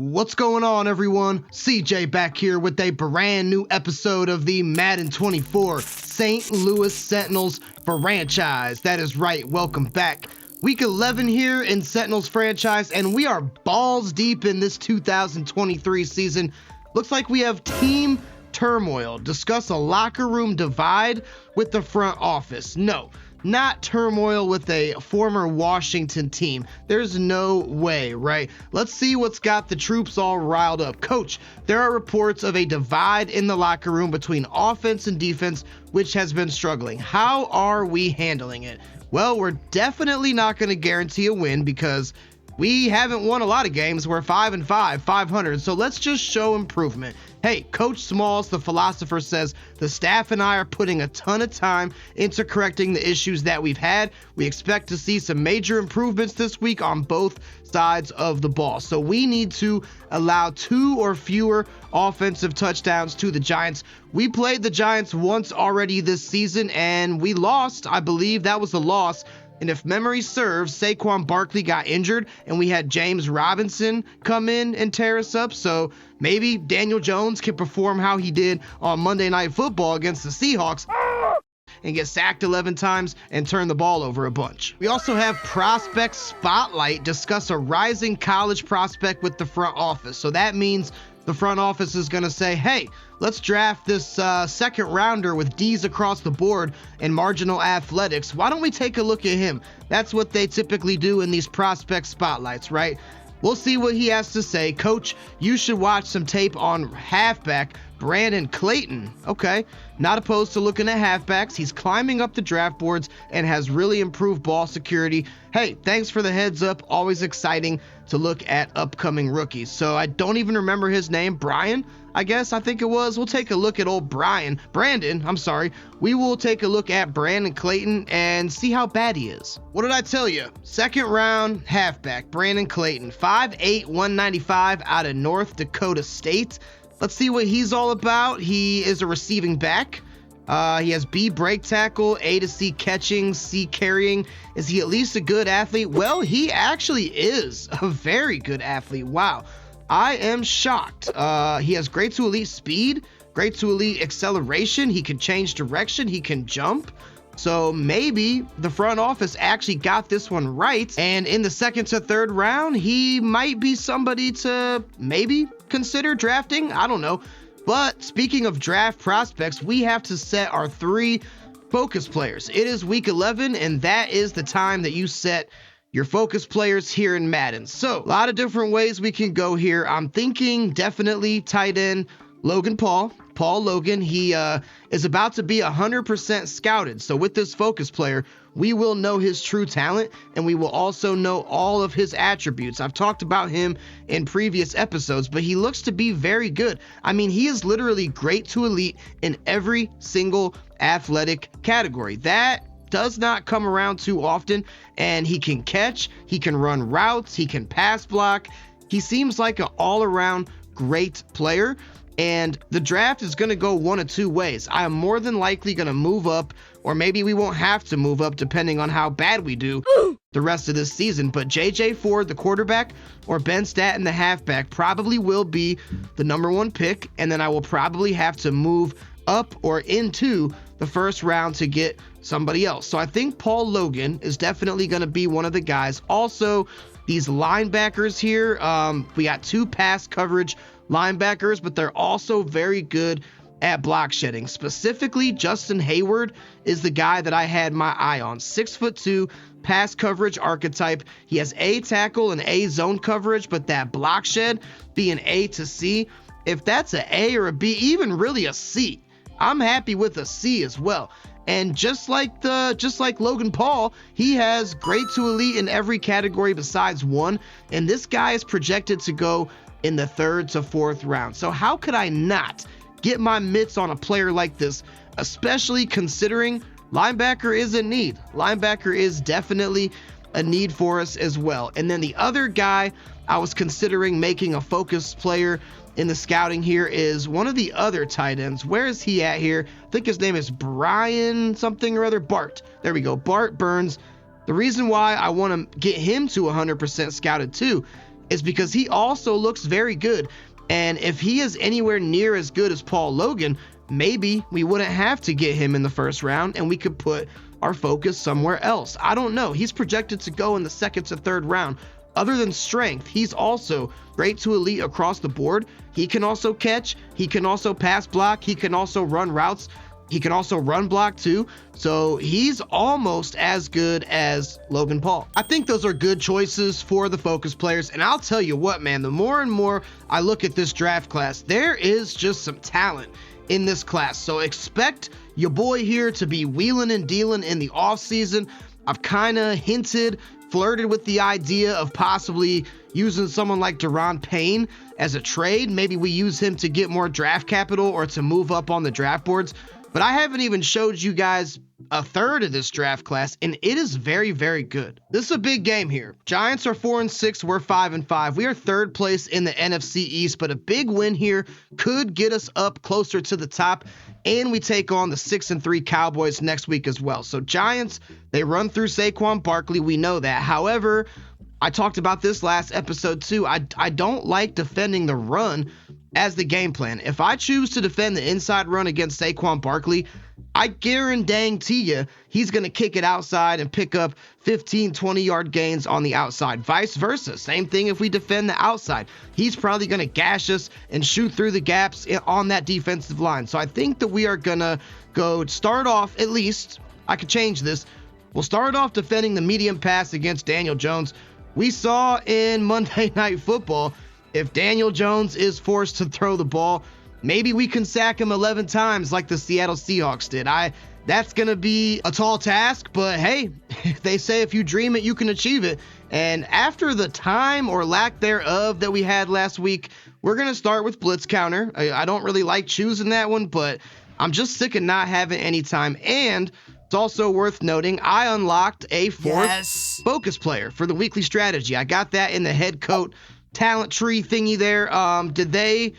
What's going on, everyone? CJ back here with a brand new episode of the Madden 24 St. Louis Sentinels Franchise. That is right, welcome back. Week 11 here in Sentinels Franchise, and we are balls deep in this 2023 season. Looks like we have team turmoil. Discuss a locker room divide with the front office. No, not turmoil with a former Washington team. There's no way, right? Let's see what's got the troops all riled up. Coach, there are reports of a divide in the locker room between offense and defense, which has been struggling. How are we handling it? Well, we're definitely not going to guarantee a win because we haven't won a lot of games. We're 5-5, 500. So let's just show improvement. Hey, Coach Smalls, the philosopher, says the staff and I are putting a ton of time into correcting the issues that we've had. We expect to see some major improvements this week on both sides of the ball. So we need to allow 2 or fewer offensive touchdowns to the Giants. We played the Giants once already this season and we lost. I believe that was a loss. And if memory serves, Saquon Barkley got injured and we had James Robinson come in and tear us up. So maybe Daniel Jones can perform how he did on Monday Night Football against the Seahawks and get sacked 11 times and turn the ball over a bunch. We also have Prospect Spotlight, discuss a rising college prospect with the front office. So that means the front office is going to say, hey, let's draft this second rounder with D's across the board and marginal athletics. Why don't we take a look at him? That's what they typically do in these prospect spotlights, right? We'll see what he has to say. Coach, you should watch some tape on halfback Brandon Clayton. Okay, not opposed to looking at halfbacks. He's climbing up the draft boards and has really improved ball security. Hey, thanks for the heads up. Always exciting to look at upcoming rookies. So I don't even remember his name. Brian, I think it was. We'll take a look at old Brandon, I'm sorry. We will take a look at Brandon Clayton and see how bad he is. What did I tell you? Second round halfback, Brandon Clayton, 5'8", 195 out of North Dakota State. Let's see what he's all about. He is a receiving back. He has B break tackle, A to C catching, C carrying. Is he at least a good athlete? Well, he actually is a very good athlete. Wow. I am shocked. He has great to elite speed, great to elite acceleration. He can change direction. He can jump. So maybe the front office actually got this one right. And in the second to third round, he might be somebody to maybe consider drafting. I don't know. But speaking of draft prospects, we have to set our 3 focus players. It is week 11, and that is the time that you set your focus players here in Madden. So a lot of different ways we can go here. I'm thinking definitely tight end Logan Paul Logan. He is about to be 100% scouted. So with this focus player, we will know his true talent and we will also know all of his attributes. I've talked about him in previous episodes, but he looks to be very good. I mean, he is literally great to elite in every single athletic category. That does not come around too often, and he can catch, he can run routes, he can pass block. He seems like an all-around great player. And the draft is going to go one of 2 ways. I am more than likely going to move up, or maybe we won't have to move up depending on how bad we do the rest of this season. But J.J. Ford, the quarterback, or Ben Statton, the halfback, probably will be the number 1 pick. And then I will probably have to move up or into the first round to get somebody else. So I think Paul Logan is definitely going to be one of the guys. Also, these linebackers here, we got 2 pass coverage linebackers, but they're also very good at block shedding. Specifically, Justin Hayward is the guy that I had my eye on. 6'2", pass coverage archetype. He has A tackle and A zone coverage, but that block shed being A to C. If that's an A or a B, even really a C, I'm happy with a C as well. And just like Logan Paul, he has great to elite in every category besides 1. And this guy is projected to go in the 3rd to 4th round. So how could I not get my mitts on a player like this, especially considering linebacker is a need. Linebacker is definitely a need for us as well. And then the other guy I was considering making a focus player in the scouting here is one of the other tight ends. Where is he at here? I think his name is Brian something or other. Bart. There we go. Bart Burns. The reason why I want to get him to 100% scouted too is because he also looks very good. And if he is anywhere near as good as Paul Logan, maybe we wouldn't have to get him in the first round and we could put our focus somewhere else. I don't know. He's projected to go in the second to third round. Other than strength, he's also great to elite across the board. He can also catch. He can also pass block. He can also run routes. He can also run block too. So he's almost as good as Logan Paul. I think those are good choices for the focus players. And I'll tell you what, man, the more and more I look at this draft class, there is just some talent in this class. So expect your boy here to be wheeling and dealing in the offseason. I've kind of flirted with the idea of possibly using someone like Deron Payne as a trade. Maybe we use him to get more draft capital or to move up on the draft boards. But I haven't even showed you guys a third of this draft class, and it is very, very good. This is a big game here. Giants are 4-6, we're 5-5. We are third place in the NFC East, but a big win here could get us up closer to the top, and we take on the 6-3 Cowboys next week as well. So Giants, they run through Saquon Barkley, we know that. However, I talked about this last episode too. I don't like defending the run as the game plan. If I choose to defend the inside run against Saquon Barkley, I guarantee you he's going to kick it outside and pick up 15, 20-yard gains on the outside. Vice versa. Same thing if we defend the outside. He's probably going to gash us and shoot through the gaps on that defensive line. So I think that we are going to go start off, at least, I could change this. We'll start off defending the medium pass against Daniel Jones. We saw in Monday Night Football, if Daniel Jones is forced to throw the ball, maybe we can sack him 11 times like the Seattle Seahawks did. That's going to be a tall task, but hey, they say if you dream it, you can achieve it. And after the time or lack thereof that we had last week, we're going to start with blitz counter. I don't really like choosing that one, but I'm just sick of not having any time. And it's also worth noting, I unlocked a fourth focus player for the weekly strategy. I got that in the head coach talent tree thingy there. They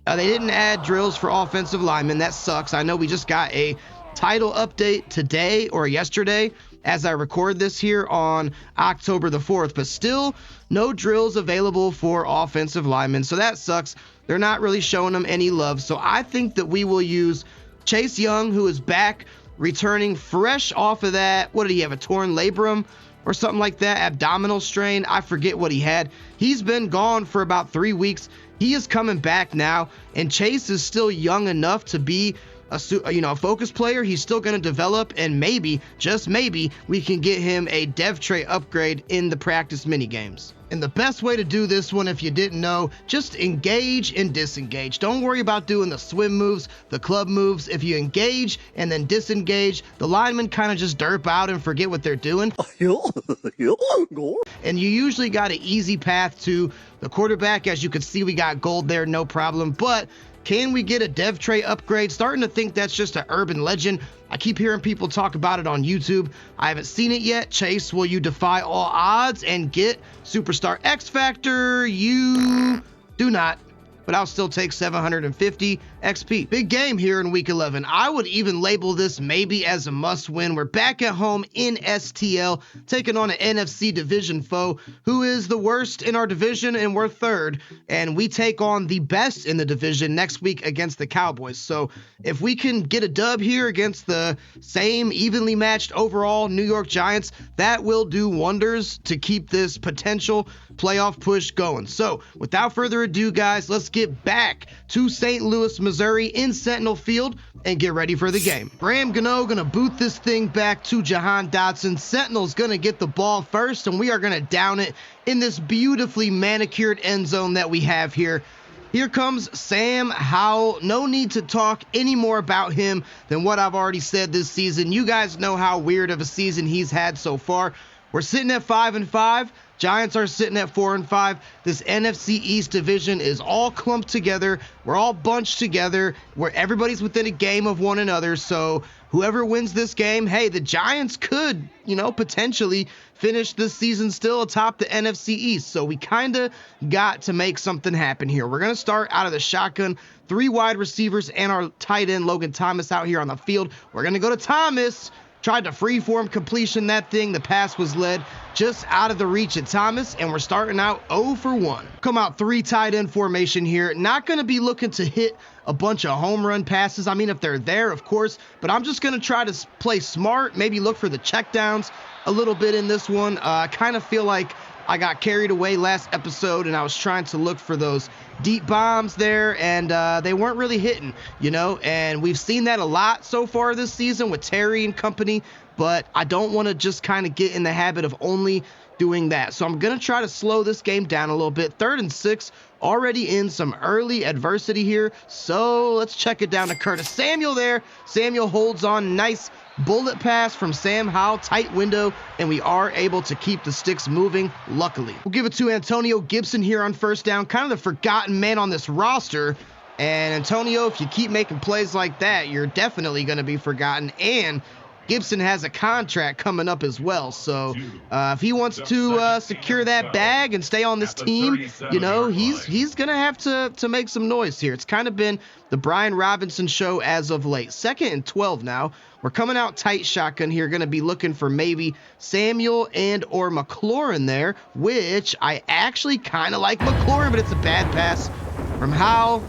didn't add drills for offensive linemen. That sucks. I know we just got a title update today or yesterday as I record this here on October the 4th, but still no drills available for offensive linemen. So that sucks. They're not really showing them any love. So I think that we will use Chase Young, who is back, returning fresh off of that. What did he have? A torn labrum or something like that, abdominal strain. I forget what he had. He's been gone for about 3 weeks. He is coming back now, and Chase is still young enough to be a focus player. He's still going to develop, and maybe, just maybe, we can get him a dev tray upgrade in the practice mini games. And the best way to do this one, if you didn't know, just engage and disengage. Don't worry about doing the swim moves, the club moves. If you engage and then disengage, the linemen kind of just derp out and forget what they're doing. And you usually got an easy path to the quarterback. As you can see, we got gold there, no problem. But can we get a dev tray upgrade? Starting to think that's just an urban legend. I keep hearing people talk about it on YouTube. I haven't seen it yet. Chase, will you defy all odds and get Superstar X Factor? You do not, but I'll still take 750 XP. Big game here in week 11. I would even label this maybe as a must win. We're back at home in STL, taking on an NFC division foe who is the worst in our division, and we're third. And we take on the best in the division next week against the Cowboys. So if we can get a dub here against the same evenly matched overall New York Giants, that will do wonders to keep this potential playoff push going. So without further ado, guys, let's get back to St. Louis, Missouri in Sentinel Field and get ready for the game. Graham Gano gonna boot this thing back to Jahan Dotson. Sentinel's gonna get the ball first, and we are gonna down it in this beautifully manicured end zone that we have here. Here comes Sam Howell. No need to talk any more about him than what I've already said this season. You guys know how weird of a season he's had so far. We're sitting at 5-5. Giants are sitting at 4-5. This NFC East division is all clumped together. We're all bunched together, where everybody's within a game of one another. So whoever wins this game, hey, the Giants could, potentially finish this season still atop the NFC East. So we kind of got to make something happen here. We're going to start out of the shotgun. 3 wide receivers and our tight end Logan Thomas out here on the field. We're going to go to Thomas. Tried to freeform completion that thing. The pass was led just out of the reach of Thomas, and we're starting out 0 for 1. Come out 3 tight end formation here. Not going to be looking to hit a bunch of home run passes. I mean, if they're there, of course, but I'm just going to try to play smart, maybe look for the checkdowns a little bit in this one. I kind of feel like I got carried away last episode, and I was trying to look for those deep bombs there, and they weren't really hitting, you know, and we've seen that a lot so far this season with Terry and company, but I don't want to just kind of get in the habit of only doing that. So I'm going to try to slow this game down a little bit. 3rd and 6, already in some early adversity here, so let's check it down to Curtis Samuel there. Samuel holds on. Nice bullet pass from Sam Howell, tight window, and we are able to keep the sticks moving, luckily. We'll give it to Antonio Gibson here on 1st down, kind of the forgotten man on this roster. And Antonio, if you keep making plays like that, you're definitely going to be forgotten. And Gibson has a contract coming up as well, so if he wants to secure that bag and stay on this team, you know, he's gonna have to make some noise here. It's kind of been the Brian Robinson show as of late. 2nd and 12 now. We're coming out tight shotgun here, gonna be looking for maybe Samuel and or McLaurin there, which I actually kind of like McLaurin, but it's a bad pass from Howell.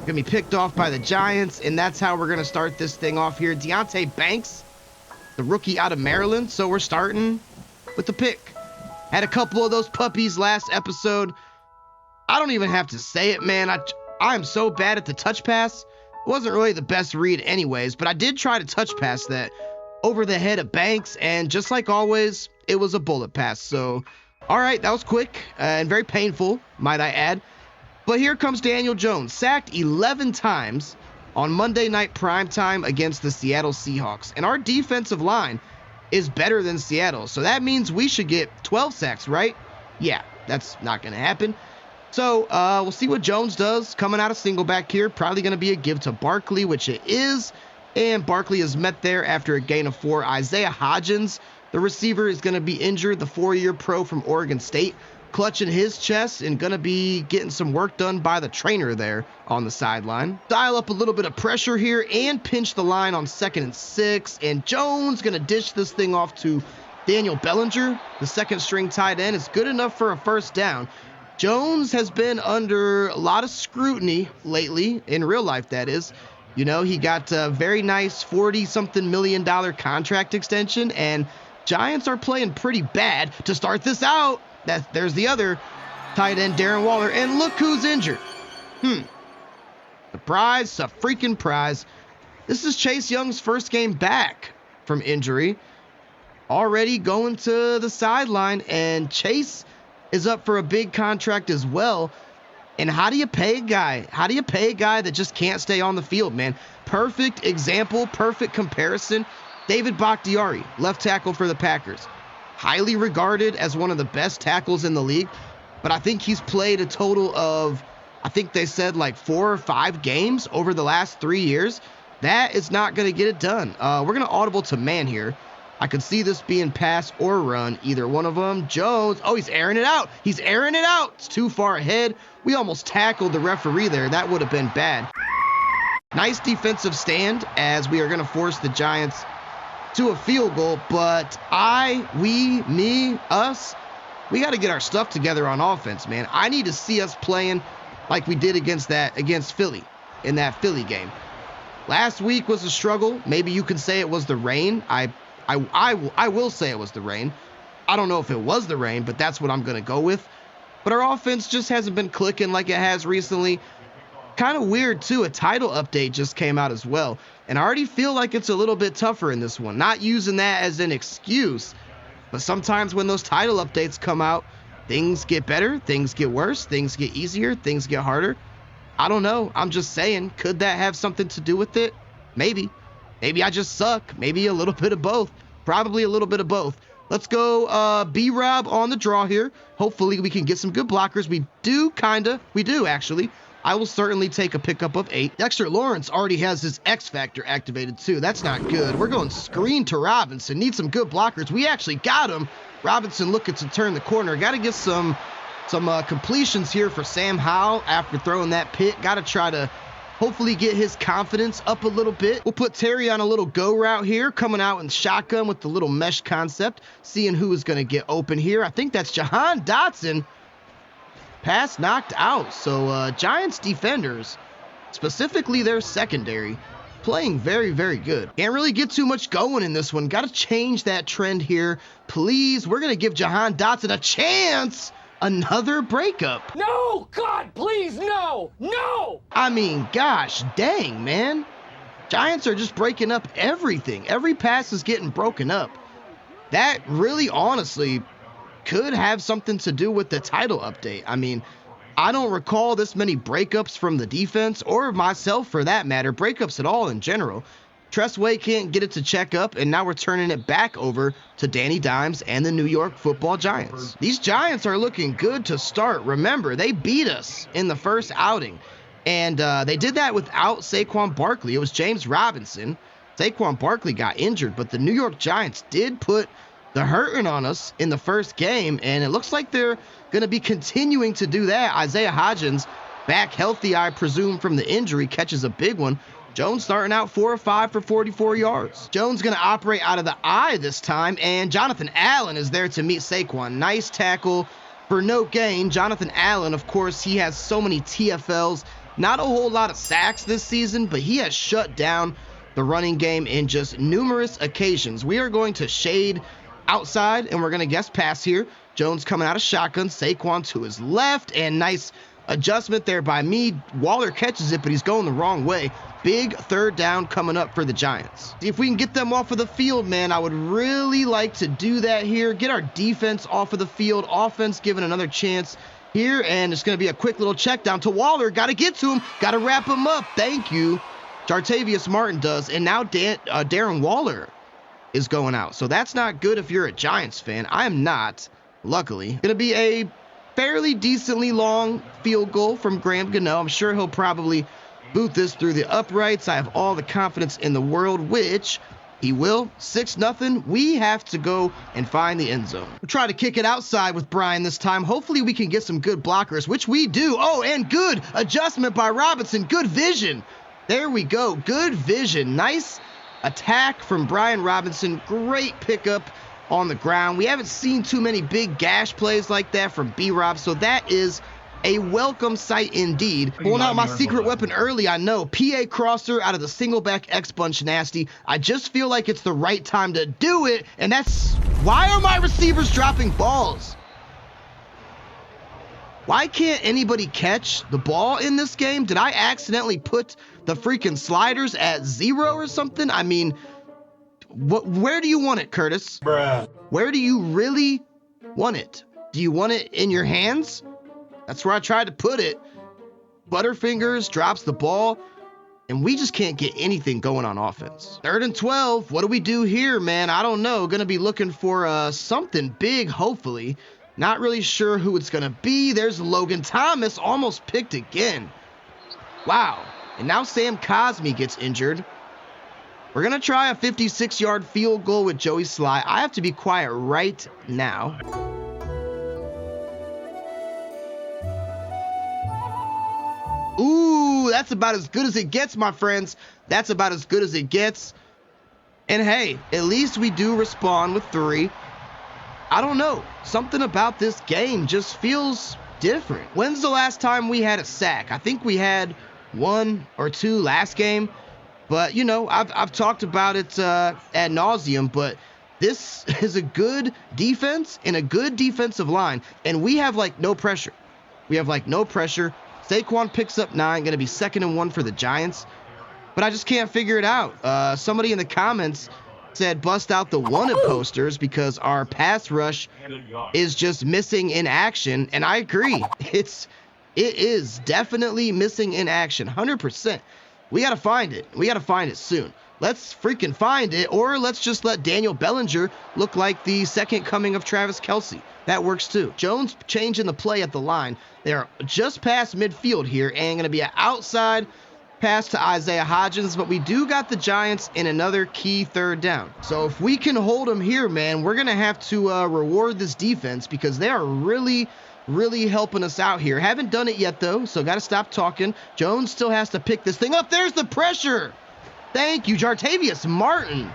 Gonna be picked off by the Giants, and that's how we're gonna start this thing off here. Deonte Banks, the rookie out of Maryland, so we're starting with the pick. Had a couple of those puppies last episode. I don't even have to say it, man. I am so bad at the touch pass. It wasn't really the best read anyways, but I did try to touch pass that over the head of Banks, and just like always, it was a bullet pass. So, all right, that was quick and very painful, might I add. But here comes Daniel Jones, sacked 11 times on Monday Night Primetime against the Seattle Seahawks. And our defensive line is better than Seattle, so that means we should get 12 sacks, right? Yeah, that's not going to happen. So we'll see what Jones does coming out of single back here. Probably going to be a give to Barkley, which it is. And Barkley is met there after a gain of 4. Isaiah Hodgins, the receiver, is going to be injured. The 4-year pro from Oregon State, clutching his chest and going to be getting some work done by the trainer there on the sideline. Dial up a little bit of pressure here and pinch the line on 2nd and 6. And Jones going to dish this thing off to Daniel Bellinger, the 2nd string tight end. It's good enough for a 1st down. Jones has been under a lot of scrutiny lately, in real life that is. You know, he got a very nice $40-something million contract extension, and Giants are playing pretty bad to start this out. There's the other tight end, Darren Waller, and look who's injured. Surprise, a freaking prize. This is Chase Young's 1st game back from injury. Already going to the sideline, and Chase is up for a big contract as well. And how do you pay a guy? How do you pay a guy that just can't stay on the field, man? Perfect example, perfect comparison. David Bakhtiari, left tackle for the Packers. Highly regarded as one of the best tackles in the league, but I think he's played a total of, I think they said like 4 or 5 games over the last 3 years. That is not going to get it done. We're going to audible to man here. I could see this being pass or run, either one of them. Jones, oh, he's airing it out. He's airing it out. It's too far ahead. We almost tackled the referee there. That would have been bad. Nice defensive stand as we are going to force the Giants to a field goal, but we got to get our stuff together on offense, man. I need to see us playing like we did against Philly in that Philly game. Last week was a struggle. Maybe you could say it was the rain. I will say it was the rain. I don't know if it was the rain, but that's what I'm going to go with. But our offense just hasn't been clicking like it has recently. Kind of weird, too. A title update just came out as well. And I already feel like it's a little bit tougher in this one. Not using that as an excuse, but sometimes when those title updates come out, things get better, things get worse, things get easier, things get harder. I don't know. I'm just saying, could that have something to do with it? Maybe. Maybe I just suck. Maybe a little bit of both. Probably a little bit of both. Let's go B-Rob on the draw here. Hopefully we can get some good blockers. We do, actually. I will certainly take a pickup of 8. Dexter Lawrence already has his X Factor activated too. That's not good. We're going screen to Robinson. Need some good blockers. We actually got him. Robinson looking to turn the corner. Got to get some completions here for Sam Howell after throwing that pick. Got to try to hopefully get his confidence up a little bit. We'll put Terry on a little go route here, coming out in shotgun with the little mesh concept, seeing who is going to get open here. I think that's Jahan Dotson. Pass knocked out. So Giants defenders, specifically their secondary, playing very, very good. Can't really get too much going in this one. Got to change that trend here. Please, we're going to give Jahan Dotson a chance. Another breakup. No, God, please, no, no. I mean, gosh, dang, man. Giants are just breaking up everything. Every pass is getting broken up. That really, honestly, could have something to do with the title update. I mean, I don't recall this many breakups from the defense, or myself for that matter, breakups at all in general. Tressway can't get it to check up, and now we're turning it back over to Danny Dimes and the New York Football Giants. These Giants are looking good to start. Remember, they beat us in the first outing, and they did that without Saquon Barkley. It was James Robinson. Saquon Barkley got injured, but the New York Giants did put the hurting on us in the first game, and it looks like they're going to be continuing to do that. Isaiah Hodgins, back healthy, I presume, from the injury, catches a big one. Jones starting out 4 of 5 for 44 yards. Jones going to operate out of the eye this time, and Jonathan Allen is there to meet Saquon. Nice tackle for no gain. Jonathan Allen, of course, he has so many TFLs. Not a whole lot of sacks this season, but he has shut down the running game in just numerous occasions. We are going to shade outside, and we're going to guess pass here. Jones coming out of shotgun. Saquon to his left, and nice adjustment there by me. Waller catches it, but he's going the wrong way. Big third down coming up for the Giants. See if we can get them off of the field, man. I would really like to do that here. Get our defense off of the field. Offense given another chance here, and it's going to be a quick little check down to Waller. Got to get to him. Got to wrap him up. Thank you. Jartavius Martin does, and now Darren Waller is going out. So that's not good if you're a Giants fan. I am not, luckily. Going to be a fairly decently long field goal from Graham Gano. I'm sure he'll probably boot this through the uprights. I have all the confidence in the world, which he will. 6-0. We have to go and find the end zone. We'll try to kick it outside with Brian this time. Hopefully we can get some good blockers, which we do. Oh, and good adjustment by Robinson. Good vision. There we go. Good vision. Nice attack from Brian Robinson. Great pickup on the ground. We haven't seen too many big gash plays like that from B-Rob, so that is a welcome sight indeed. Pulling out my secret weapon early, I know. PA crosser out of the single back X bunch nasty. I just feel like it's the right time to do it, and that's why are my receivers dropping balls? Why can't anybody catch the ball in this game? Did I accidentally put the freaking sliders at 0 or something? I mean, where do you want it, Curtis? Bruh. Where do you really want it? Do you want it in your hands? That's where I tried to put it. Butterfingers drops the ball, and we just can't get anything going on offense. 3rd and 12. What do we do here, man? I don't know. Going to be looking for something big, hopefully. Not really sure who it's going to be. There's Logan Thomas, almost picked again. Wow. And now Sam Cosmi gets injured. We're going to try a 56-yard field goal with Joey Sly. I have to be quiet right now. Ooh, that's about as good as it gets, my friends. That's about as good as it gets. And hey, at least we do respond with 3. I don't know. Something about this game just feels different. When's the last time we had a sack? I think we had 1 or 2 last game. But, you know, I've talked about it ad nauseum, but this is a good defense and a good defensive line. And we have, like, no pressure. We have, like, no pressure. Saquon picks up 9, going to be 2nd and 1 for the Giants. But I just can't figure it out. Somebody in the comments said bust out the wanted posters because our pass rush is just missing in action. And I agree. It is definitely missing in action. 100%. We got to find it. We got to find it soon. Let's freaking find it, or let's just let Daniel Bellinger look like the second coming of Travis Kelce. That works too. Jones changing the play at the line. They're just past midfield here, and going to be an outside pass to Isaiah Hodgins, but we do got the Giants in another key 3rd down. So if we can hold them here, man, we're going to have to reward this defense because they are really really helping us out here. Haven't done it yet, though, so got to stop talking. Jones still has to pick this thing up. There's the pressure. Thank you, Jartavius Martin.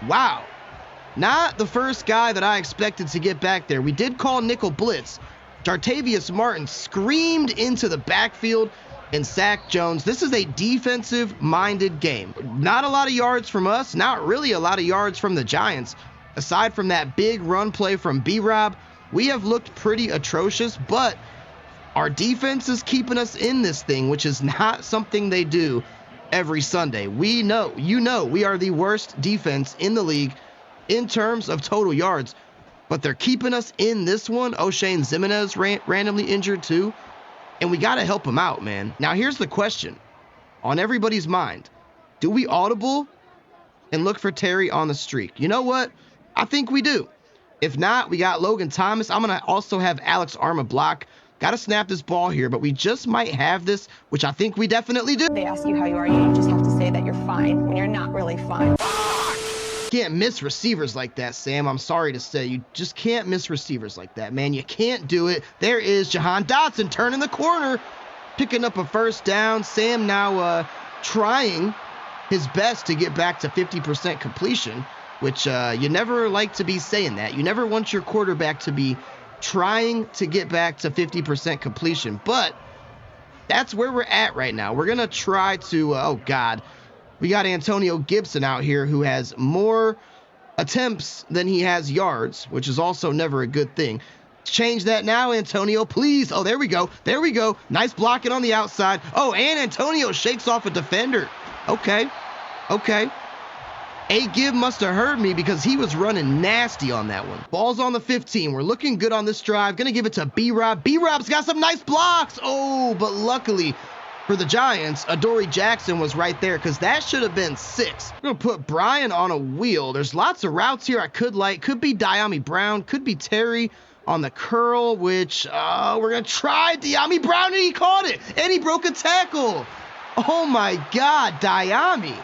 Wow. Not the first guy that I expected to get back there. We did call nickel blitz. Jartavius Martin screamed into the backfield and sacked Jones. This is a defensive-minded game. Not a lot of yards from us. Not really a lot of yards from the Giants. Aside from that big run play from B-Rob, we have looked pretty atrocious, but our defense is keeping us in this thing, which is not something they do every Sunday. We know, we are the worst defense in the league in terms of total yards, but they're keeping us in this one. O'Shane Zimenez randomly injured too, and we got to help him out, man. Now, here's the question on everybody's mind. Do we audible and look for Terry on the streak? You know what? I think we do. If not, we got Logan Thomas. I'm going to also have Alex Arma block. Got to snap this ball here, but we just might have this, which I think we definitely do. They ask you how you are, you just have to say that you're fine when you're not really fine. Can't miss receivers like that, Sam. I'm sorry to say. You just can't miss receivers like that, man. You can't do it. There is Jahan Dotson turning the corner, picking up a first down. Sam now trying his best to get back to 50% completion, which you never like to be saying that. You never want your quarterback to be trying to get back to 50% completion, but that's where we're at right now. We're going to try to, oh God, we got Antonio Gibson out here who has more attempts than he has yards, which is also never a good thing. Change that now, Antonio, please. Oh, there we go. There we go. Nice blocking on the outside. Oh, and Antonio shakes off a defender. Okay. Okay. A-Gib must have heard me because he was running nasty on that one. Ball's on the 15. We're looking good on this drive. Gonna give it to B-Rob. B-Rob's got some nice blocks. Oh, but luckily for the Giants, Adoree Jackson was right there because that should have been 6. We're gonna put Brian on a wheel. There's lots of routes here I could like. Could be Diami Brown. Could be Terry on the curl, which we're gonna try Diami Brown, and he caught it. And he broke a tackle. Oh my God, Diami.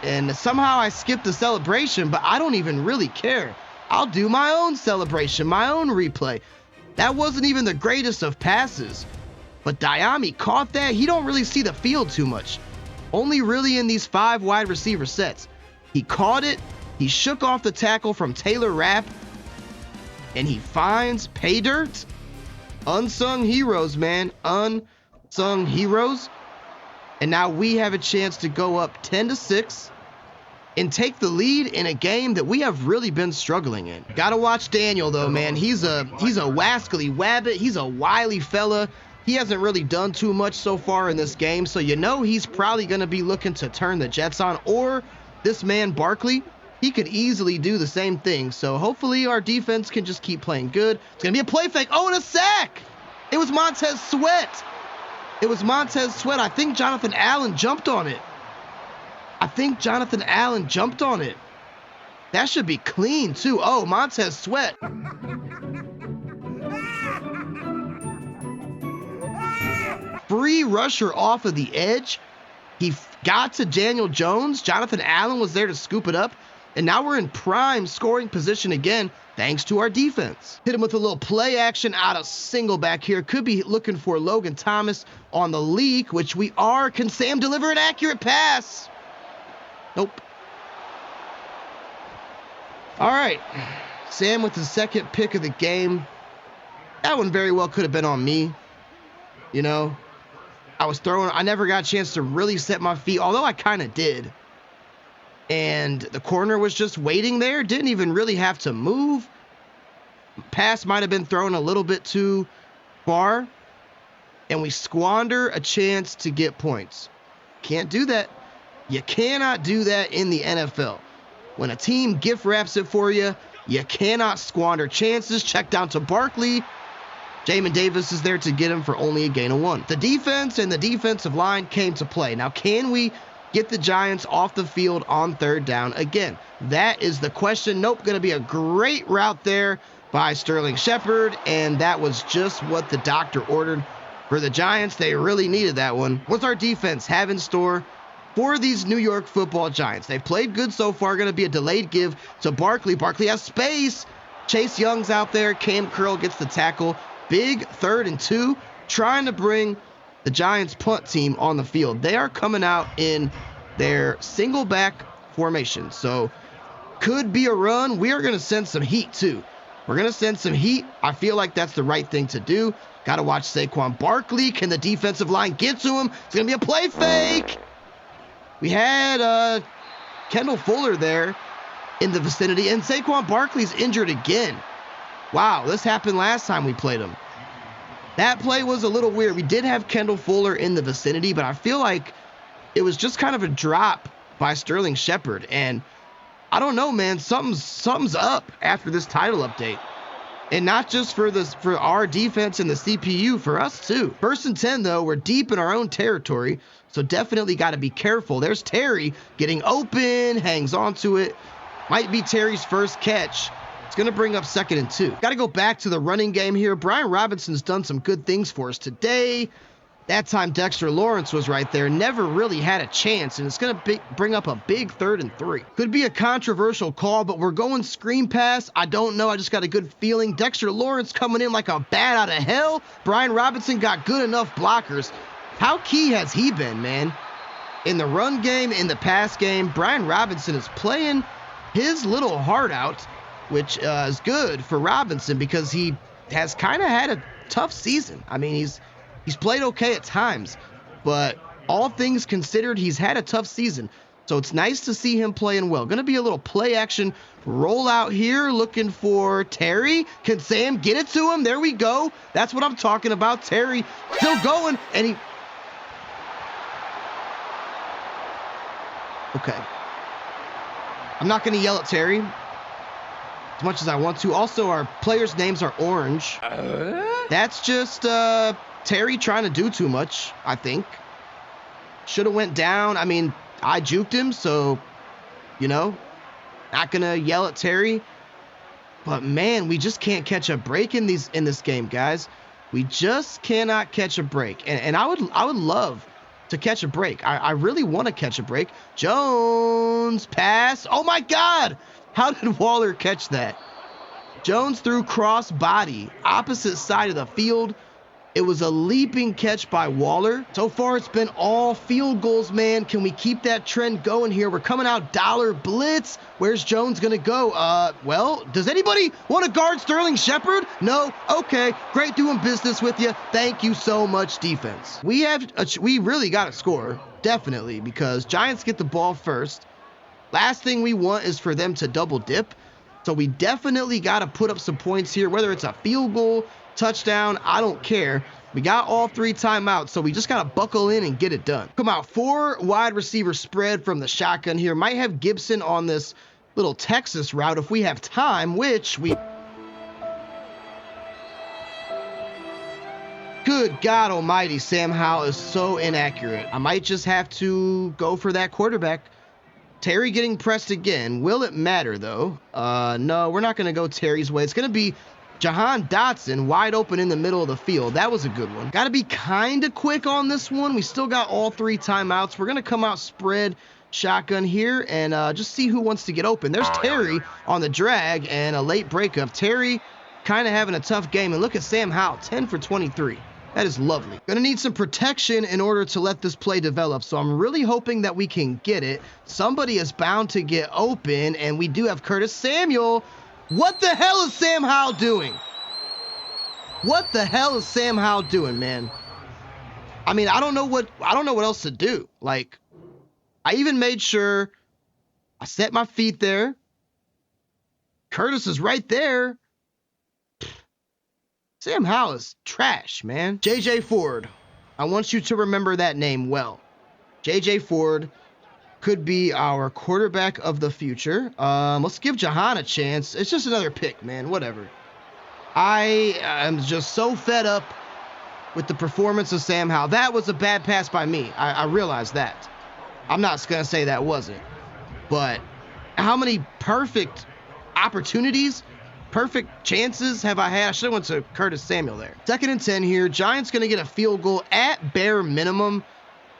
And somehow I skipped the celebration, but I don't even really care. I'll do my own celebration, my own replay. That wasn't even the greatest of passes, but Diami caught that. He don't really see the field too much. Only really in these 5 wide receiver sets. He caught it. He shook off the tackle from Taylor Rapp, and he finds pay dirt. Unsung heroes, man. Unsung heroes. And now we have a chance to go up 10-6 and take the lead in a game that we have really been struggling in. Gotta watch Daniel though, man. He's a wascally wabbit. He's a wily fella. He hasn't really done too much so far in this game, so you know he's probably gonna be looking to turn the Jets on. Or this man Barkley, he could easily do the same thing. So hopefully our defense can just keep playing good. It's gonna be a play fake. Oh, and a sack! It was Montez Sweat. It was Montez Sweat. I think Jonathan Allen jumped on it. That should be clean, too. Oh, Montez Sweat. Free rusher off of the edge. He got to Daniel Jones. Jonathan Allen was there to scoop it up. And now we're in prime scoring position again, thanks to our defense. Hit him with a little play action out of single back here. Could be looking for Logan Thomas on the leak, which we are. Can Sam deliver an accurate pass? Nope. All right. Sam with the second pick of the game. That one very well could have been on me. You know, I never got a chance to really set my feet, although I kind of did. And the corner was just waiting there. Didn't even really have to move. Pass might have been thrown a little bit too far. And we squander a chance to get points. Can't do that. You cannot do that in the NFL. When a team gift wraps it for you, you cannot squander chances. Check down to Barkley. Jamin Davis is there to get him for only a gain of 1. The defense and the defensive line came to play. Now, can we get the Giants off the field on 3rd down again? That is the question. Nope, going to be a great route there by Sterling Shepard, and that was just what the doctor ordered for the Giants. They really needed that one. What's our defense have in store for these New York Football Giants? They've played good so far. Going to be a delayed give to Barkley. Barkley has space. Chase Young's out there. Cam Curl gets the tackle. Big 3rd and 2, trying to bring the Giants punt team on the field. They are coming out in their single back formation. So could be a run. We are going to send some heat too. We're going to send some heat. I feel like that's the right thing to do. Got to watch Saquon Barkley. Can the defensive line get to him? It's going to be a play fake. We had Kendall Fuller there in the vicinity, and Saquon Barkley's injured again. Wow, this happened last time we played him. That play was a little weird. We did have Kendall Fuller in the vicinity, but I feel like it was just kind of a drop by Sterling Shepard. And I don't know, man, something's up after this title update. And not just for our defense and the CPU, for us too. 1st and 10 though, we're deep in our own territory, so definitely got to be careful. There's Terry getting open, hangs onto it. Might be Terry's first catch. It's going to bring up 2nd and 2. Got to go back to the running game here. Brian Robinson's done some good things for us today. That time Dexter Lawrence was right there. Never really had a chance, and it's going to bring up a big 3rd and 3. Could be a controversial call, but we're going screen pass. I don't know. I just got a good feeling. Dexter Lawrence coming in like a bat out of hell. Brian Robinson got good enough blockers. How key has he been, man? In the run game, in the pass game, Brian Robinson is playing his little heart out, which is good for Robinson because he has kind of had a tough season. I mean, he's played okay at times, but all things considered, he's had a tough season. So it's nice to see him playing well. Going to be a little play action rollout here, looking for Terry. Can Sam get it to him? There we go. That's what I'm talking about. Terry still going, and he... Okay. I'm not going to yell at Terry as much as I want to. Also, our players' names are orange. That's just Terry trying to do too much, I think. Should have went down. I mean, I juked him, so, you know, not going to yell at Terry. But, man, we just can't catch a break in this game, guys. We just cannot catch a break. And I would love to catch a break. I really want to catch a break. Jones pass. Oh, my God. How did Waller catch that? Jones threw cross body, opposite side of the field. It was a leaping catch by Waller. So far, it's been all field goals, man. Can we keep that trend going here? We're coming out dollar blitz. Where's Jones going to go? Well, does anybody want to guard Sterling Shepard? No? Okay. Great doing business with you. Thank you so much, defense. We really got to score, definitely, because Giants get the ball first. Last thing we want is for them to double dip. So we definitely got to put up some points here, whether it's a field goal, touchdown, I don't care. We got all 3 timeouts, so we just got to buckle in and get it done. Come out, 4 wide receiver spread from the shotgun here. Might have Gibson on this little Texas route if we have time, which we... Good God almighty, Sam Howell is so inaccurate. I might just have to go for that quarterback. Terry getting pressed again. Will it matter, though? No, we're not going to go Terry's way. It's going to be Jahan Dotson wide open in the middle of the field. That was a good one. Got to be kind of quick on this one. We still got all 3 timeouts. We're going to come out spread shotgun here and just see who wants to get open. There's Terry on the drag and a late breakup. Terry kind of having a tough game. And look at Sam Howell, 10 for 23. That is lovely. Gonna need some protection in order to let this play develop, so I'm really hoping that we can get it. Somebody is bound to get open, and we do have Curtis Samuel. What the hell is Sam Howell doing? What the hell is Sam Howell doing, man? I mean, I don't know what else to do. Like, I even made sure I set my feet there. Curtis is right there. Sam Howell is trash, man. J.J. Ford. I want you to remember that name well. J.J. Ford could be our quarterback of the future. Let's give Jahan a chance. It's just another pick, man. Whatever. I am just so fed up with the performance of Sam Howell. That was a bad pass by me. I realize that. I'm not going to say that wasn't. But how many perfect opportunities, perfect chances have I had? I should have went to Curtis Samuel there. 2nd and 10 here. Giants going to get a field goal at bare minimum.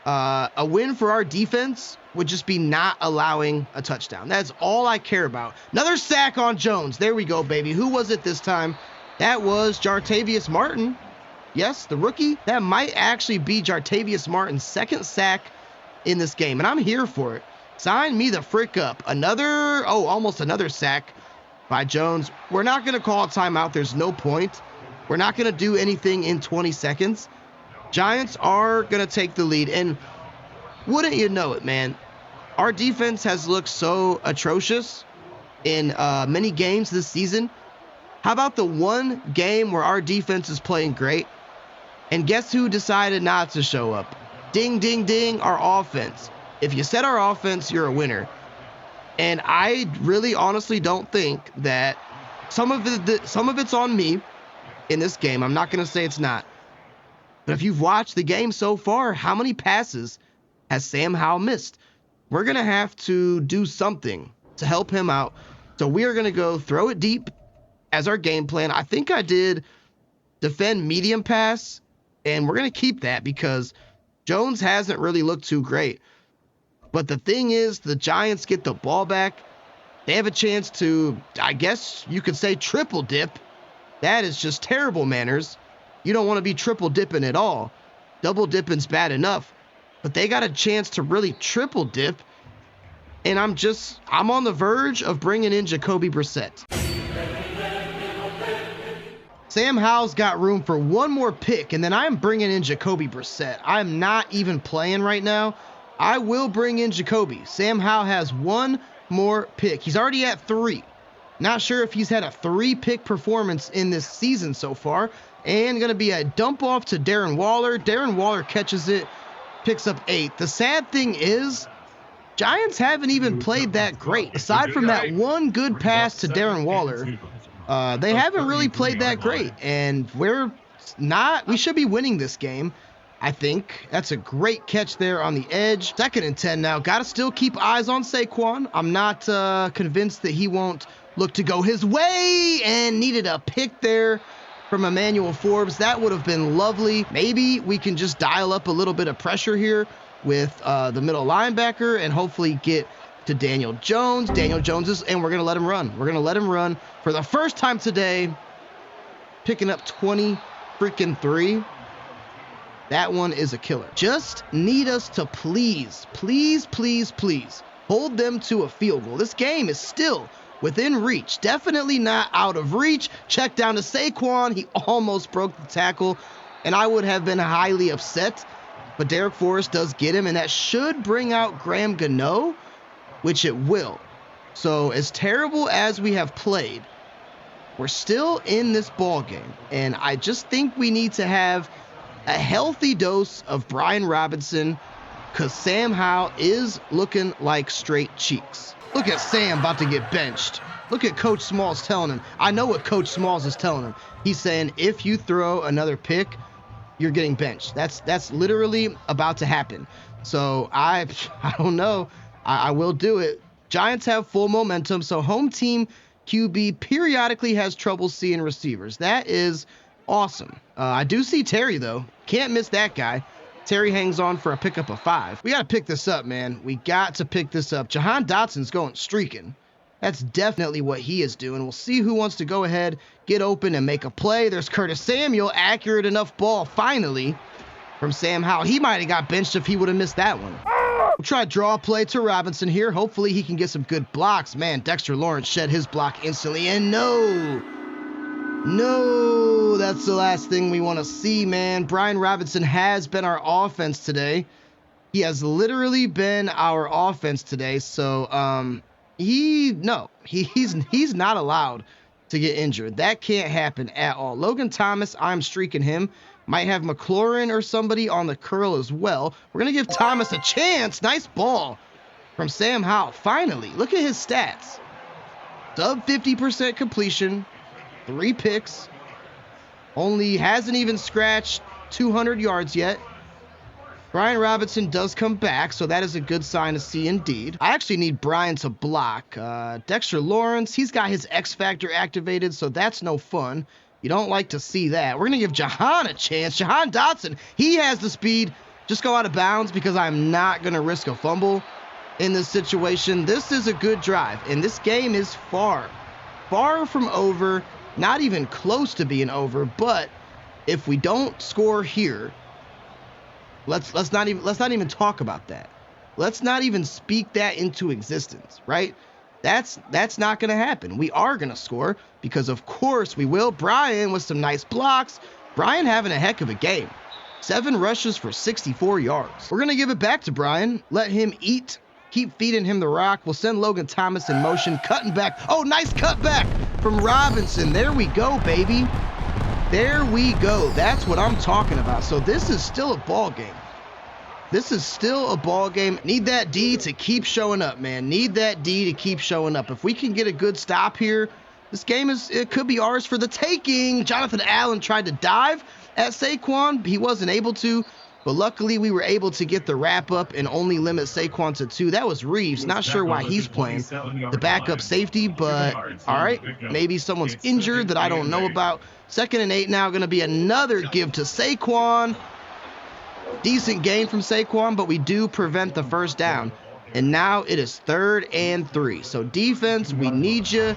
A win for our defense would just be not allowing a touchdown. That's all I care about. Another sack on Jones. There we go, baby. Who was it this time? That was Jartavius Martin. Yes, the rookie. That might actually be Jartavius Martin's second sack in this game, and I'm here for it. Sign me the frick up. Almost another sack by Jones. We're not going to call a timeout. There's no point. We're not going to do anything in 20 seconds. Giants are going to take the lead, and wouldn't you know it, man, our defense has looked so atrocious in many games this season. How about the one game where our defense is playing great? And guess who decided not to show up? Ding, ding, ding, our offense. If you set our offense, you're a winner. And I really honestly don't think that some of it's on me in this game. I'm not going to say it's not. But if you've watched the game so far, how many passes has Sam Howell missed? We're going to have to do something to help him out. So we are going to go throw it deep as our game plan. I think I did defend medium pass, and we're going to keep that because Jones hasn't really looked too great. But the thing is, the Giants get the ball back. They have a chance to, I guess you could say, triple dip. That is just terrible manners. You don't want to be triple dipping at all. Double dipping's bad enough. But they got a chance to really triple dip. And I'm on the verge of bringing in Jacoby Brissett. Sam Howell's got room for one more pick, and then I'm bringing in Jacoby Brissett. I'm not even playing right now. I will bring in Jacoby. Sam Howell has one more pick. He's already at 3. Not sure if he's had a 3-pick performance in this season so far. And going to be a dump off to Darren Waller. Darren Waller catches it, picks up 8. The sad thing is, Giants haven't even played that great. Aside from that one good pass to Darren Waller, they haven't really played that great. And we should be winning this game, I think. That's a great catch there on the edge. 2nd and 10 now. Got to still keep eyes on Saquon. I'm not convinced that he won't look to go his way, and needed a pick there from Emmanuel Forbes. That would have been lovely. Maybe we can just dial up a little bit of pressure here with the middle linebacker and hopefully get to Daniel Jones. Daniel Jones and we're going to let him run. We're going to let him run for the first time today, picking up 23. That one is a killer. Just need us to please hold them to a field goal. This game is still within reach. Definitely not out of reach. Check down to Saquon. He almost broke the tackle, and I would have been highly upset. But Derek Forrest does get him, and that should bring out Graham Gano, which it will. So as terrible as we have played, we're still in this ball game. And I just think we need to have a healthy dose of Brian Robinson, because Sam Howell is looking like straight cheeks. Look at Sam about to get benched. Look at Coach Smalls telling him. I know what Coach Smalls is telling him. He's saying, if you throw another pick, you're getting benched. That's literally about to happen. So I don't know. I will do it. Giants have full momentum. So home team QB periodically has trouble seeing receivers. That is awesome. I do see Terry, though. Can't miss that guy. Terry hangs on for a pickup of 5. We got to pick this up, man. We got to pick this up. Jahan Dotson's going streaking. That's definitely what he is doing. We'll see who wants to go ahead, get open, and make a play. There's Curtis Samuel. Accurate enough ball, finally, from Sam Howell. He might have got benched if he would have missed that one. We'll try to draw a play to Robinson here. Hopefully he can get some good blocks. Man, Dexter Lawrence shed his block instantly. And no, that's the last thing we want to see, man. Brian Robinson has been our offense today. He has literally been our offense today. So, he's not allowed to get injured. That can't happen at all. Logan Thomas, I'm streaking him. Might have McLaurin or somebody on the curl as well. We're going to give Thomas a chance. Nice ball from Sam Howell. Finally, look at his stats. Sub 50% completion, 3 picks. Only hasn't even scratched 200 yards yet. Brian Robinson does come back, so that is a good sign to see indeed. I actually need Brian to block. Dexter Lawrence, he's got his X Factor activated, so that's no fun. You don't like to see that. We're going to give Jahan a chance. Jahan Dotson, he has the speed. just go out of bounds because I'm not going to risk a fumble in this situation. This is a good drive, and this game is far from over, not even close to being over. But if we don't score here, let's not even talk about that. Let's not even speak that into existence, right? That's not going to happen. We are going to score because of course we will. Brian with some nice blocks. Brian having a heck of a game. 7 rushes for 64 yards. We're going to give it back to Brian. Let him eat. Keep feeding him the rock. We'll send Logan Thomas in motion. Cutting back. Oh, nice cut back from Robinson. There we go, baby. There we go. That's what I'm talking about. So this is still a ball game. This is still a ball game. Need that D to keep showing up, man. Need that D to keep showing up. If we can get a good stop here, this game it could be ours for the taking. Jonathan Allen tried to dive at Saquon. He wasn't able to, but luckily we were able to get the wrap up and only limit Saquon to 2. That was Reeves. Not sure why he's playing the backup safety, but all right, maybe someone's injured that I don't know about. 2nd and 8 now, going to be another give to Saquon. Decent gain from Saquon, but we do prevent the first down. And now it is 3rd and 3. So defense, we need you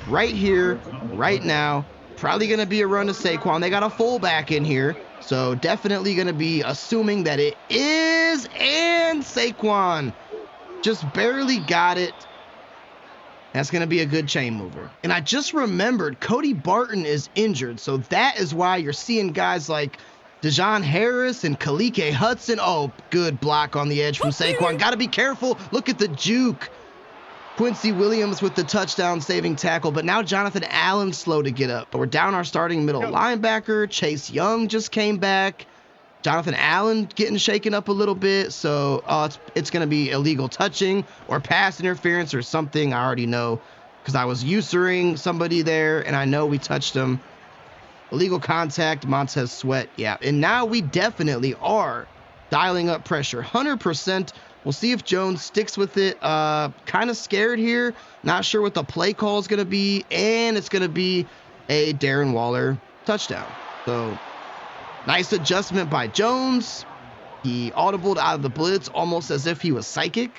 right here, right now. Probably going to be a run to Saquon. They got a fullback in here, so definitely going to be assuming that it is. And Saquon just barely got it. That's going to be a good chain mover. And I just remembered Cody Barton is injured, so that is why you're seeing guys like Dejon Harris and Kalike Hudson. Oh, good block on the edge from Saquon. Got to be careful. Look at the juke. Quincy Williams with the touchdown saving tackle, but now Jonathan Allen's slow to get up. But we're down our starting middle linebacker. Chase Young just came back. Jonathan Allen getting shaken up a little bit, so it's going to be illegal touching or pass interference or something. I already know because I was usuring somebody there, and I know we touched him. Illegal contact, Montez Sweat, yeah. And now we definitely are dialing up pressure, 100%. We'll see if Jones sticks with it. Kind of scared here. Not sure what the play call is going to be. And it's going to be a Darren Waller touchdown. So nice adjustment by Jones. He audibled out of the blitz almost as if he was psychic.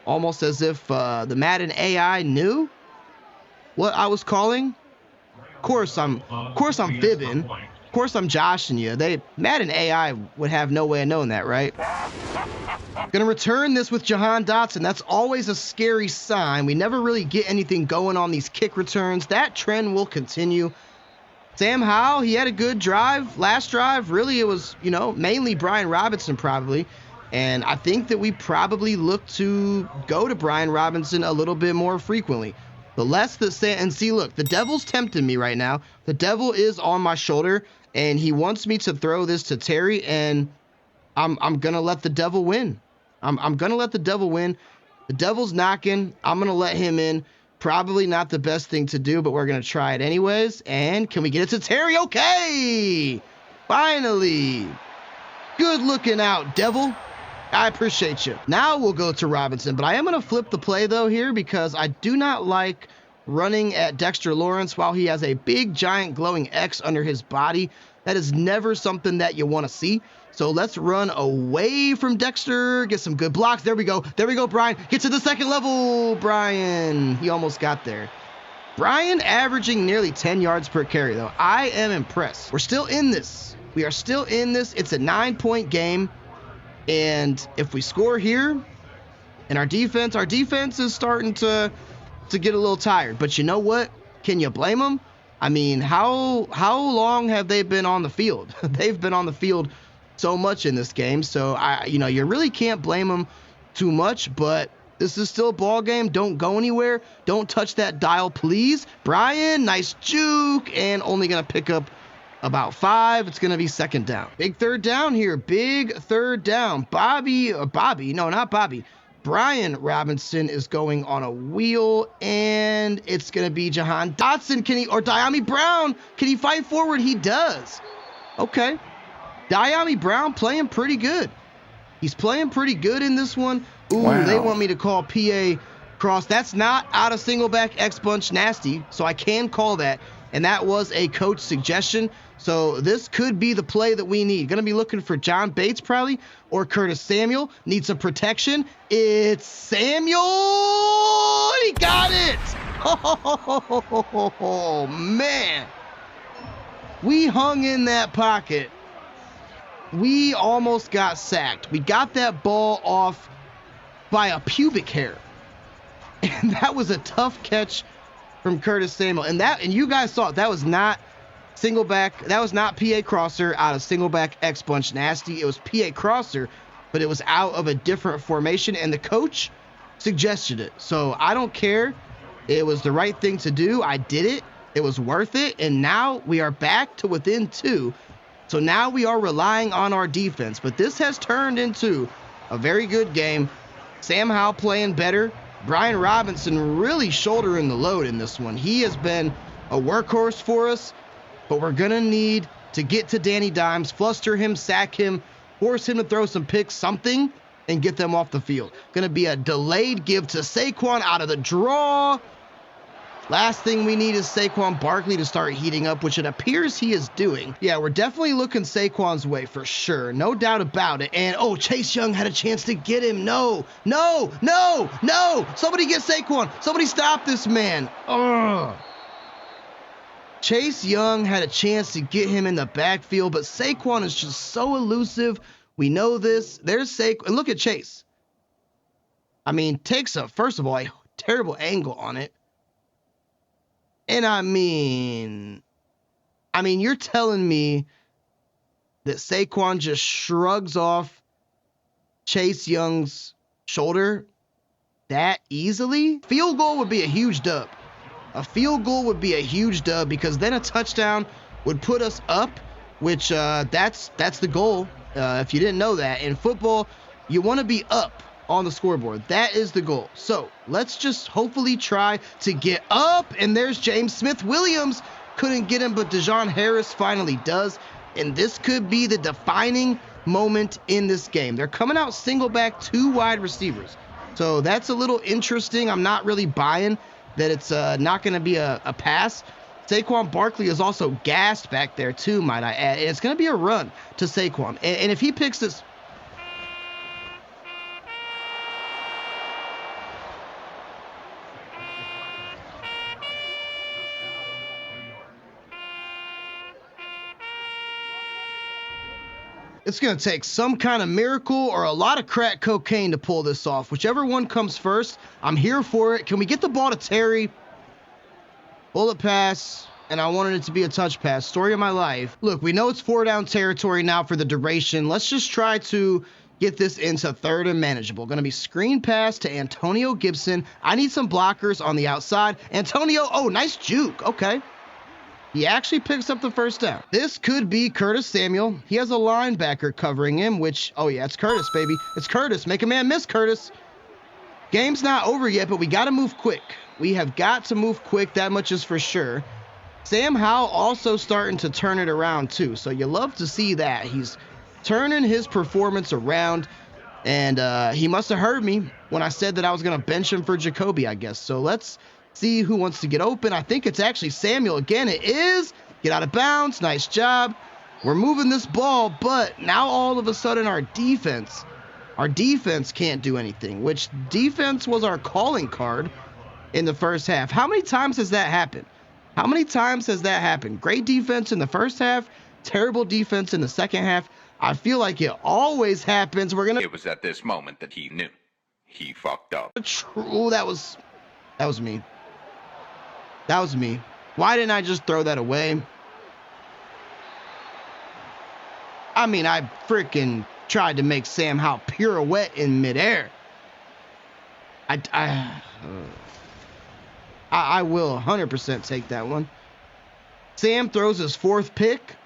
Almost as if the Madden AI knew what I was calling. Of course I'm fibbing. Of course I'm joshing you. Madden AI would have no way of knowing that, right? Gonna return this with Jahan Dotson. That's always a scary sign. We never really get anything going on these kick returns. That trend will continue. Sam Howell, he had a good drive. Last drive, really, it was, mainly Brian Robinson probably. And I think that we probably look to go to Brian Robinson a little bit more frequently. The less that and see, look, the devil's tempting me right now. The devil is on my shoulder, and he wants me to throw this to Terry, and I'm gonna let the devil win. I'm gonna let the devil win. The devil's knocking. I'm gonna let him in. Probably not the best thing to do, but we're gonna try it anyways. And can we get it to Terry? Okay, finally. Good looking out, devil. I appreciate you. Now we'll go to Robinson, but I am gonna flip the play though here because I do not like running at Dexter Lawrence while he has a big giant glowing X under his body. That is never something that you want to see. So let's run away from Dexter, get some good blocks. There we go. There we go, Brian. Get to the second level, Brian. He almost got there. Brian averaging nearly 10 yards per carry, though. I am impressed. We're still in this. We are still in this. It's a 9-point game. And if we score here, and our defense is starting to get a little tired. But you know what? Can you blame them? I mean, how long have they been on the field? They've been on the field so much in this game. So you really can't blame them too much, but this is still a ball game. Don't go anywhere. Don't touch that dial, please. Brian, nice juke, and only going to pick up about 5. It's going to be second down. Big third down here. Big third down. Brian Robinson is going on a wheel, and it's going to be Jahan Dotson. Diami Brown, can he fight forward? He does. Okay. Diami Brown playing pretty good. He's playing pretty good in this one. Ooh, wow. They want me to call PA cross. That's not out of single back X bunch nasty, so I can call that. And that was a coach suggestion. So this could be the play that we need. Going to be looking for John Bates probably, or Curtis Samuel. Need some protection. It's Samuel. He got it. Oh, man. We hung in that pocket. We almost got sacked. We got that ball off by a pubic hair. And that was a tough catch from Curtis Samuel. And you guys saw it. That was not single back. That was not PA crosser out of single back X bunch nasty. It was PA crosser, but it was out of a different formation, and the coach suggested it. So I don't care. It was the right thing to do. I did it. It was worth it. And now we are back to within 2. So now we are relying on our defense. But this has turned into a very good game. Sam Howell playing better. Brian Robinson really shouldering the load in this one. He has been a workhorse for us, but we're going to need to get to Danny Dimes, fluster him, sack him, force him to throw some picks, something, and get them off the field. Going to be a delayed give to Saquon out of the draw. Last thing we need is Saquon Barkley to start heating up, which it appears he is doing. Yeah, we're definitely looking Saquon's way for sure. No doubt about it. And, oh, Chase Young had a chance to get him. No. Somebody get Saquon. Somebody stop this man. Ugh. Chase Young had a chance to get him in the backfield, but Saquon is just so elusive. We know this. There's Saquon. And look at Chase. I mean, takes first of all, a terrible angle on it. And I mean, you're telling me that Saquon just shrugs off Chase Young's shoulder that easily? Field goal would be a huge dub. A field goal would be a huge dub because then a touchdown would put us up, which that's the goal. If you didn't know that. In football, you want to be up on the scoreboard. That is the goal. So let's just hopefully try to get up. And there's James Smith-Williams. Couldn't get him, but Dejon Harris finally does. And this could be the defining moment in this game. They're coming out single back, 2 wide receivers. So that's a little interesting. I'm not really buying that it's not going to be a pass. Saquon Barkley is also gassed back there too, might I add. And it's going to be a run to Saquon. And if he picks this... It's going to take some kind of miracle or a lot of crack cocaine to pull this off. Whichever one comes first, I'm here for it. Can we get the ball to Terry? Bullet pass, and I wanted it to be a touch pass. Story of my life. Look, we know it's 4 down territory now for the duration. Let's just try to get this into 3rd and manageable. Going to be screen pass to Antonio Gibson. I need some blockers on the outside. Antonio, oh, nice juke. Okay. He actually picks up the first down. This could be Curtis Samuel. He has a linebacker covering him, which, oh yeah, it's Curtis, baby. It's Curtis. Make a man miss, Curtis. Game's not over yet, but we got to move quick. We have got to move quick. That much is for sure. Sam Howell also starting to turn it around too. So you love to see that. He's turning his performance around. And he must have heard me when I said that I was going to bench him for Jacoby, I guess. So let's see who wants to get open. I think it's actually Samuel again. It is. Get out of bounds. Nice job. We're moving this ball, but now all of a sudden our defense can't do anything, which defense was our calling card in the first half. How many times has that happened? Great defense in the first half, terrible defense in the second half. I feel like it always happens. It was at this moment that he knew he fucked up. True. That was me. That was me. Why didn't I just throw that away? I mean, I freaking tried to make Sam Howell pirouette in midair. I will 100% take that one. Sam throws his 4th pick,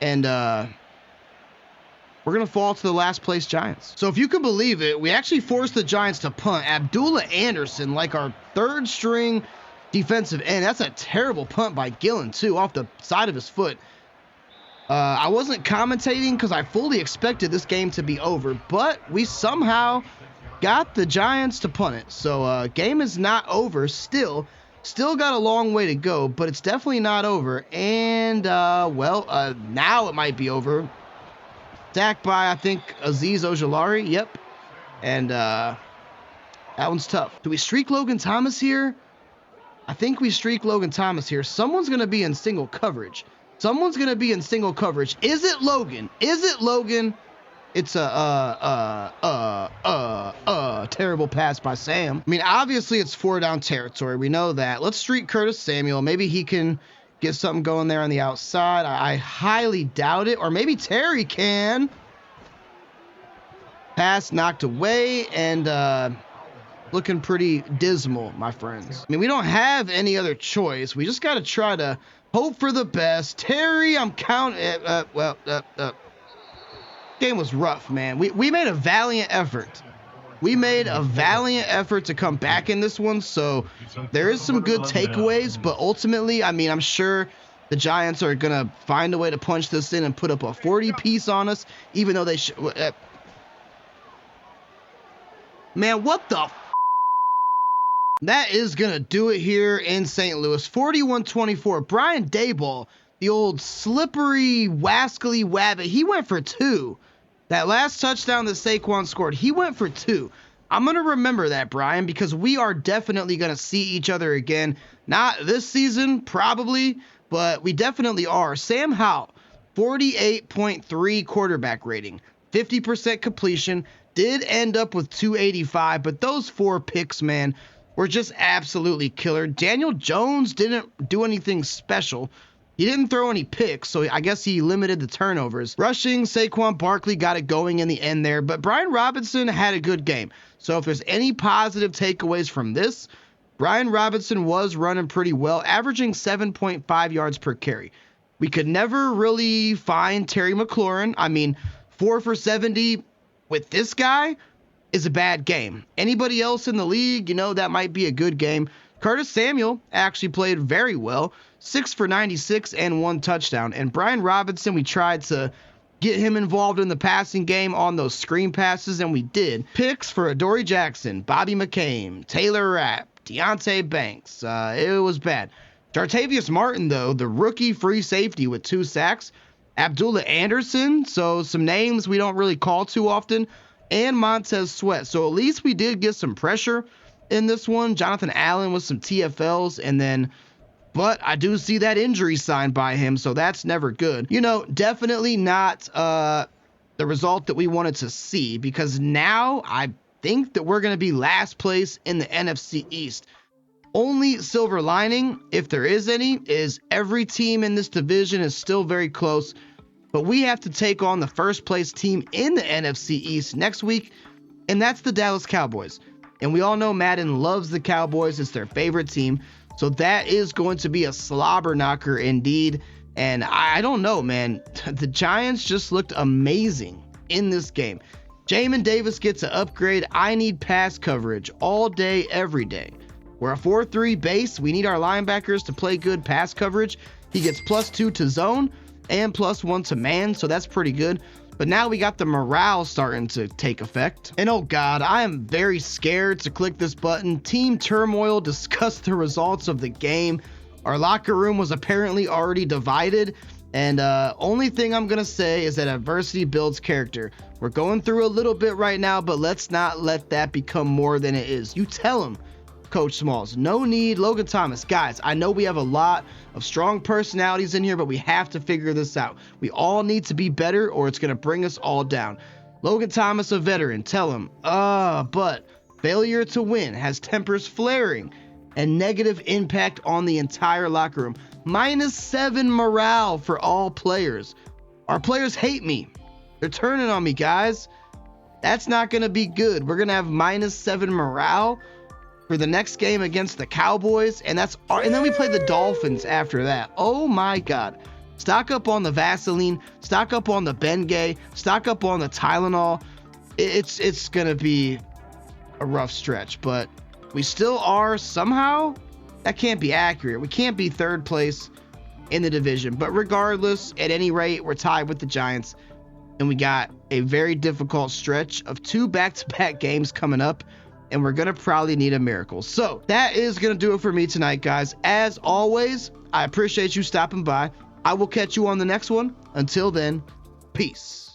and we're going to fall to the last place Giants. So if you can believe it, we actually forced the Giants to punt. Abdullah Anderson, like our 3rd string defensive end. That's a terrible punt by Gillen, too, off the side of his foot. I wasn't commentating because I fully expected this game to be over, but we somehow got the Giants to punt it. So game is not over still. Still got a long way to go, but it's definitely not over. And, now it might be over. Sacked by, I think, Azeez Ojulari. Yep. And, that one's tough. Do we streak Logan Thomas here? I think we streak Logan Thomas here. Someone's going to be in single coverage. Someone's going to be in single coverage. Is it Logan? Is it Logan? It's a terrible pass by Sam. I mean, obviously it's 4-down territory. We know that. Let's streak Curtis Samuel. Maybe he can get something going there on the outside. I highly doubt it. Or maybe Terry can. Pass knocked away and looking pretty dismal, my friends. I mean, we don't have any other choice. We just got to try to hope for the best. Terry, I'm counting. Game was rough, man. We made a valiant effort. We made a valiant effort to come back in this one, so there is some good takeaways, but ultimately, I mean, I'm sure the Giants are going to find a way to punch this in and put up a 40-piece on us, even though they should... Man, what the That is going to do it here in St. Louis. 41-24. Brian Daboll, the old slippery, wascally wabbit, he went for 2. That last touchdown that Saquon scored, he went for 2. I'm going to remember that, Brian, because we are definitely going to see each other again. Not this season, probably, but we definitely are. Sam Howell, 48.3 quarterback rating, 50% completion, did end up with 285, but those 4 picks, man, were just absolutely killer. Daniel Jones didn't do anything special. He didn't throw any picks, so I guess he limited the turnovers. Rushing, Saquon Barkley got it going in the end there, but Brian Robinson had a good game. So if there's any positive takeaways from this, Brian Robinson was running pretty well, averaging 7.5 yards per carry. We could never really find Terry McLaurin. I mean, 4 for 70 with this guy is a bad game. Anybody else in the league, that might be a good game. Curtis Samuel actually played very well, 6 for 96 and 1 touchdown. And Brian Robinson, we tried to get him involved in the passing game on those screen passes, and we did. Picks for Adoree Jackson, Bobby McCain, Taylor Rapp, Deonte Banks. It was bad. Jartavius Martin, though, the rookie free safety with 2 sacks. Abdullah Anderson, so some names we don't really call too often. And Montez Sweat. So at least we did get some pressure in this one. Jonathan Allen with some TFLs, but I do see that injury sign by him, so that's never good. Definitely not the result that we wanted to see, because now I think that we're going to be last place in the NFC East. Only silver lining, if there is any, is every team in this division is still very close, but we have to take on the first place team in the NFC East next week, and that's the Dallas Cowboys. And we all know Madden loves the Cowboys. It's their favorite team. So that is going to be a slobber knocker indeed. And I don't know, man. The Giants just looked amazing in this game. Jamin Davis gets an upgrade. I need pass coverage all day, every day. We're a 4-3 base. We need our linebackers to play good pass coverage. He gets +2 to zone and +1 to man, so that's pretty good. But now we got the morale starting to take effect. And oh God, I am very scared to click this button. Team Turmoil discussed the results of the game. Our locker room was apparently already divided. And only thing I'm going to say is that adversity builds character. We're going through a little bit right now, but let's not let that become more than it is. You tell him, Coach Smalls. No need. Logan Thomas. Guys, I know we have a lot of strong personalities in here, but we have to figure this out. We all need to be better, or it's going to bring us all down. Logan Thomas, a veteran. Tell him, but failure to win has tempers flaring and negative impact on the entire locker room. -7 morale for all players. Our players hate me. They're turning on me, guys. That's not going to be good. We're going to have -7 morale for the next game against the Cowboys, and then we play the Dolphins after that. Oh my God. Stock up on the Vaseline, stock up on the Bengay, stock up on the Tylenol. It's going to be a rough stretch, but we still are somehow. That can't be accurate. We can't be 3rd place in the division, but regardless, at any rate, we're tied with the Giants, and we got a very difficult stretch of 2 back-to-back games coming up. and we're gonna probably need a miracle. So that is gonna do it for me tonight, guys. As always, I appreciate you stopping by. I will catch you on the next one. Until then, peace.